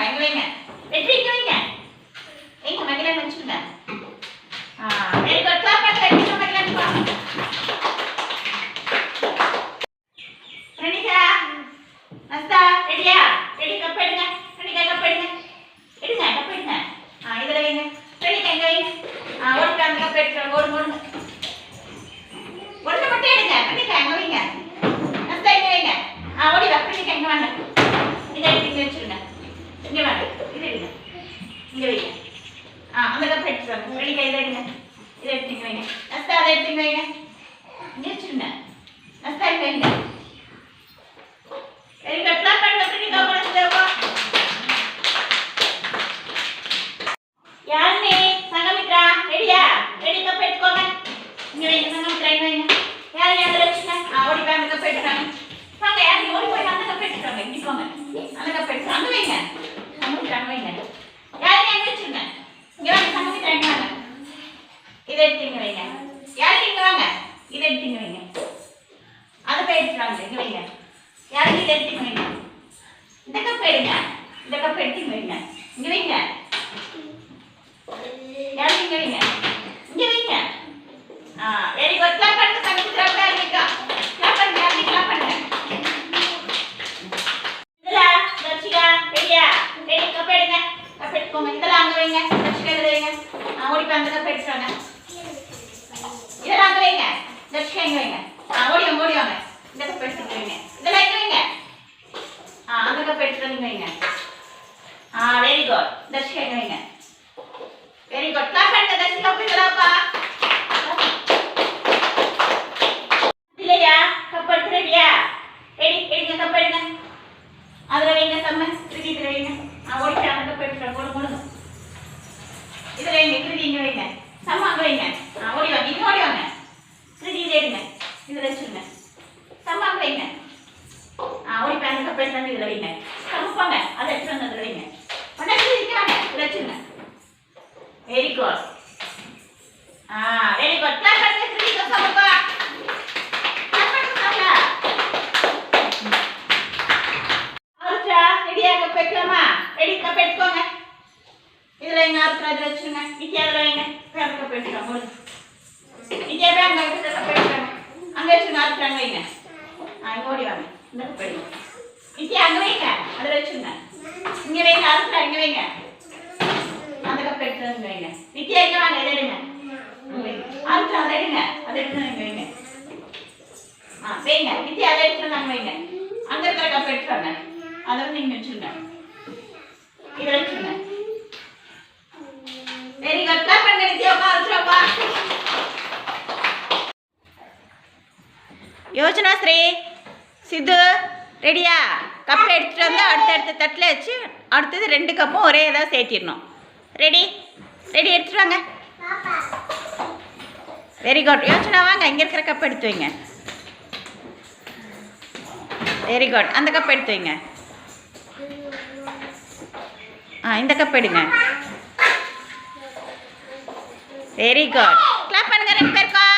எங்க வைங்க. வெற்றி இங்க வைங்க. எங்க மகிழன் வச்சுருங்க. Very good. கிளாப் பண்ணுங்க. வெற்றி மகிழன் பா. ரெடியா? நஸ்தா ரெடியா? ரெடி கப் எடுங்க. ரெடியா கப் எடுங்க. எடுங்க கப் எடுங்க. இதுல வைங்க. ரெடி எங்க வைங்க. ஓடி அந்த கப் எடுங்க. ஓடு ஓடுங்க. ஒண்ணு மட்டும் எடுங்க. ரெடியா எங்க வைங்க. நஸ்தா எங்க வைங்க. ஓடி வா. ரெடியா எங்க வாங்க. இத எடுத்து வச்சிருங்க. இங்க வாங்க. இது எடுங்க. இங்க வைங்க. அந்த கப் எடுத்துங்க. ரெடியா இத எடுங்க. இத எடுத்து வைங்க. நஸ்தா அத எடுத்து வைங்க. இங்க வச்சிருங்க. நஸ்தா இங்க வைங்க. Very good. கிளாப் பண்ணுங்க. ரெடியா போடுங்க. யாருனே சங்கமித்ரா ரெடியா? ரெடி கப் எடுத்துக்கோங்க. இங்க வைங்க. சங்கமித்ரா இங்க வைங்க. யார் யார் வச்சுங்க? ஓடி போய் அந்த கப் எடுத்துறாங்க. வாங்க யார் ஓடி போய் அந்த கப் எடுத்துறாங்க. இங்க போங்க. அந்த கப் எடுத்து அங்க வைங்க. சங்கமித்ரா அங்க வைங்க. யார் யார் வச்சுங்க? இங்க வாங்க. சங்கமித்ரா இங்க வாங்க. இத எடுத்து இங்க வைங்க. யார் இங்க வாங்க. இத எடுத்து இங்க வைங்க. அத போய் எடுத்துறாங்க. இங்க வைங்க. யார் இத எடுத்து இங்க வைங்க. இந்த கப் எடுங்க. இந்த கப் எடுத்து இங்க வைங்க. இங்க வைங்க. யார் இங்க வைங்க. இங்க வைங்க. Very good. கிளாப் பண்ணுங்க. சங்கமித்ரா அப்படியே இருக்கா. கிளாப் பண்ணுங்க. யார் கிளாப் பண்ணுங்க. இதெல்லாம் தர்ஷிகா ரெடியா? ரெடி கப் எடுங்க. கப் எடுத்துக்கோங்க. இதெல்லாம் அங்க வைங்க. தர்ஷிகா இத வைங்க. ஓடி போய் அந்த கப் எடுத்துறாங்க. இதெல்லாம் அங்க வைங்க. தர்ஷிகா இங்க வைங்க. ஓடி வாங்க ஓடி வாங்க. இந்த கப் எடுத்து வைங்க. இதெல்லாம் இங்க வைங்க. அந்த கப் எடுத்து வைங்க. Very good. தர்ஷிகா இங்க வைங்க. Very good. கிளாப் பண்ணுங்க. தர்ஷிகா போய் இதெல்லாம்ப்பா. இல்லையா? கப் எடுத்து ரெடியா? ரெடி எடுங்க. கப் எடுங்க. அதுல வைங்க. சம்ம கிருதி இதுல வைங்க. ஓடி போய் அந்த கப் எடுத்துறாங்க. ஓடு ஓடுங்க. இதுல வைங்க. கிருதி இங்க வைங்க. சம்ம அங்க வைங்க. ஓடி வாங்க. இங்க ஓடி வாங்க. கிருதி இதை எடுங்க. இதுல வச்சுருங்க. சம்ம அங்க வைங்க. ஓடி போய் அந்த கப் எடுத்து இதுல வைங்க. சம்ம போங்க. அதை எடுத்து வந்து அதுல வைங்க. உடனே கிருதி வாங்க. இதுல வச்சுருங்க. Very good. Very good. Clap பண்ணுங்க. கிருதி சம்மப்பா. கிளாப் பண்ணுங்க. ஆல்ட்ரா ரெடியா? கப் எடுக்கலாமா? ரெடி கப் எடுத்துக்கோங்க. இதுல எங்க ஆல்ட்ரா இதுல வச்சுருங்க. நித்யா அதுல வைங்க. பேப்பர் கப் எடுத்துக்கோங்க. நித்யா போய் அங்க வச்சு கப் எடுத்துக்கோங்க. அங்க வச்சுருங்க. ஆல்ட்ரா அங்க வைங்க. இங்க ஓடி வாங்க. இந்த கப் எடுங்க. நித்யா அங்க வைங்க. அதுல வச்சுருங்க. இங்க வைங்க. ஆல்ட்ரா இங்க வைங்க. அந்த கப் எடுத்து வைங்க. நித்யா இங்க வாங்க. இதை எடுங்க. ஆல்ட்ரா அதை எடுங்க. அதை எடுத்து இங்க வைங்க. வைங்க. நித்யா அதை எடுத்து அங்க வைங்க. அங்க இருக்கிற கப் எடுத்துவாங்க. அதை வந்து இங்க வச்சுருங்க. இதை வச்சுருங்க. Very good. கிளாப் பண்ணுங்க. நித்யாப்பா ஆல்ட்ராப்பா. யோசனா ஸ்ரீ சித்து ரெடியா? கப் எடுத்துட்டு வந்து அடுத்த தட்டில் வச்சு அடுத்தது 2 கப்பும் ஒரே இதாக சேர்த்திடணும். ரெடி ரெடி எடுத்துட்டு வாங்க. Very good. யோசனா வாங்க. இங்கே இருக்கிற கப் எடுத்து வைங்க. Very good. அந்த கப் எடுத்து வைங்க. இந்த கப் எடுங்க. Very good. கிளாப் பண்ணுங்க 2 பேருக்கும்.